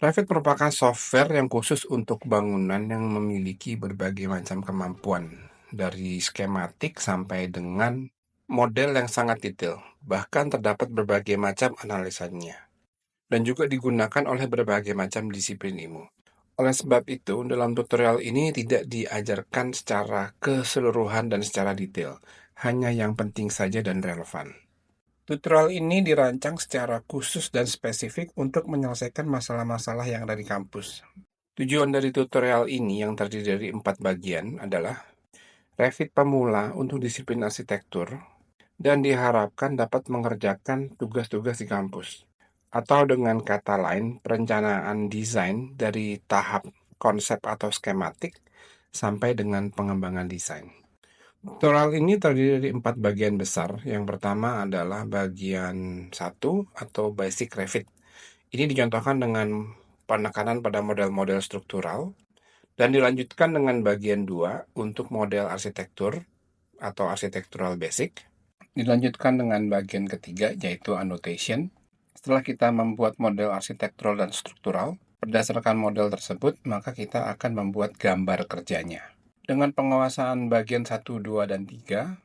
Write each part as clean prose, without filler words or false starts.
Revit merupakan software yang khusus untuk bangunan yang memiliki berbagai macam kemampuan, dari skematik sampai dengan model yang sangat detail. Bahkan terdapat berbagai macam analisanya, dan juga digunakan oleh berbagai macam disiplin ilmu. Oleh sebab itu, dalam tutorial ini tidak diajarkan secara keseluruhan dan secara detail, hanya yang penting saja dan relevan. Tutorial ini dirancang secara khusus dan spesifik untuk menyelesaikan masalah-masalah yang ada di kampus. Tujuan dari tutorial ini yang terdiri dari 4 bagian adalah Revit pemula untuk disiplin arsitektur dan diharapkan dapat mengerjakan tugas-tugas di kampus. Atau dengan kata lain, perencanaan desain dari tahap konsep atau skematik sampai dengan pengembangan desain. Tutorial ini terdiri dari 4 bagian besar. Yang pertama adalah bagian 1 atau Basic Revit. Ini dicontohkan dengan penekanan pada model-model struktural dan dilanjutkan dengan bagian 2 untuk model arsitektur atau Architectural Basic. Dilanjutkan dengan bagian ketiga yaitu Annotation. Setelah kita membuat model arsitektural dan struktural, berdasarkan model tersebut, maka kita akan membuat gambar kerjanya. Dengan penguasaan bagian 1, 2, dan 3,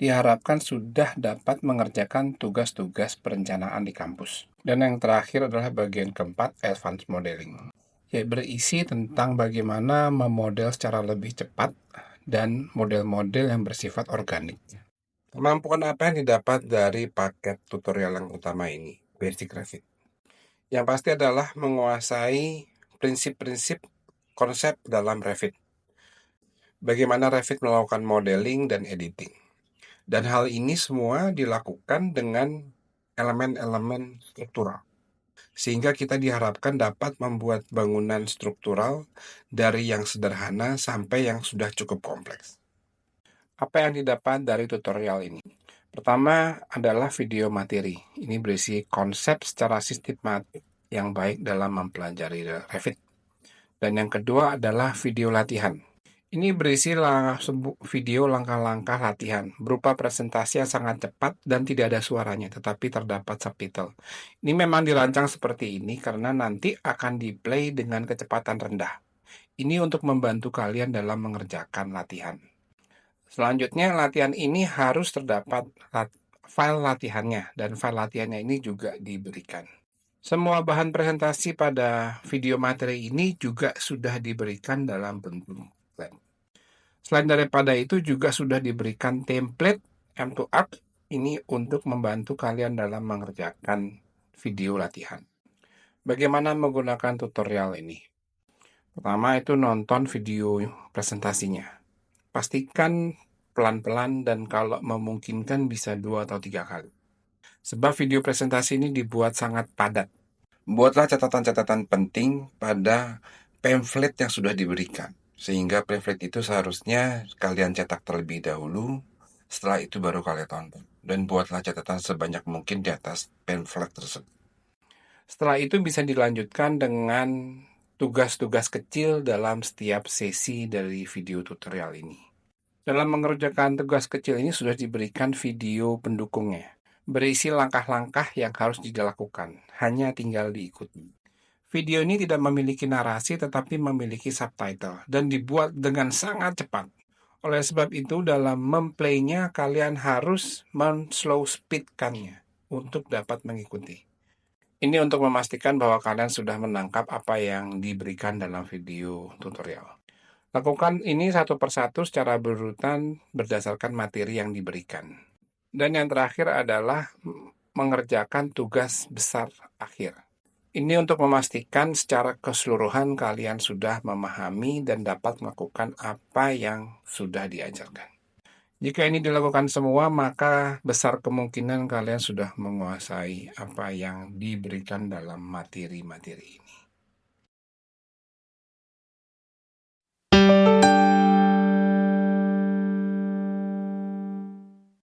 diharapkan sudah dapat mengerjakan tugas-tugas perencanaan di kampus. Dan yang terakhir adalah bagian keempat, Advanced Modeling, yaitu berisi tentang bagaimana memodel secara lebih cepat dan model-model yang bersifat organik. Kemampuan apa yang didapat dari paket tutorial yang utama ini, Basic Revit? Yang pasti adalah menguasai prinsip-prinsip konsep dalam Revit. Bagaimana Revit melakukan modeling dan editing. Dan hal ini semua dilakukan dengan elemen-elemen struktural. Sehingga kita diharapkan dapat membuat bangunan struktural dari yang sederhana sampai yang sudah cukup kompleks. Apa yang didapat dari tutorial ini? Pertama adalah video materi. Ini berisi konsep secara sistematik yang baik dalam mempelajari Revit. Dan yang kedua adalah video latihan. Ini berisi video langkah-langkah latihan, berupa presentasi yang sangat cepat dan tidak ada suaranya, tetapi terdapat subtitle. Ini memang dirancang seperti ini karena nanti akan di-play dengan kecepatan rendah. Ini untuk membantu kalian dalam mengerjakan latihan. Selanjutnya, latihan ini harus terdapat file latihannya, dan file latihannya ini juga diberikan. Semua bahan presentasi pada video materi ini juga sudah diberikan dalam bentuk template. Selain daripada itu juga sudah diberikan template M2Up ini untuk membantu kalian dalam mengerjakan video latihan. Bagaimana menggunakan tutorial ini? Pertama itu nonton video presentasinya. Pastikan pelan-pelan dan kalau memungkinkan bisa 2 atau 3 kali. Sebab video presentasi ini dibuat sangat padat. Buatlah catatan-catatan penting pada pamflet yang sudah diberikan. Sehingga pamflet itu seharusnya kalian cetak terlebih dahulu, setelah itu baru kalian tonton. Dan buatlah catatan sebanyak mungkin di atas pamflet tersebut. Setelah itu bisa dilanjutkan dengan tugas-tugas kecil dalam setiap sesi dari video tutorial ini. Dalam mengerjakan tugas kecil ini sudah diberikan video pendukungnya, berisi langkah-langkah yang harus dilakukan, hanya tinggal diikuti. Video ini tidak memiliki narasi tetapi memiliki subtitle dan dibuat dengan sangat cepat. Oleh sebab itu dalam memplaynya kalian harus men-slow speedkannya untuk dapat mengikuti. Ini untuk memastikan bahwa kalian sudah menangkap apa yang diberikan dalam video tutorial. Lakukan ini satu persatu secara berurutan berdasarkan materi yang diberikan. Dan yang terakhir adalah mengerjakan tugas besar akhir. Ini untuk memastikan secara keseluruhan kalian sudah memahami dan dapat melakukan apa yang sudah diajarkan. Jika ini dilakukan semua, maka besar kemungkinan kalian sudah menguasai apa yang diberikan dalam materi-materi ini.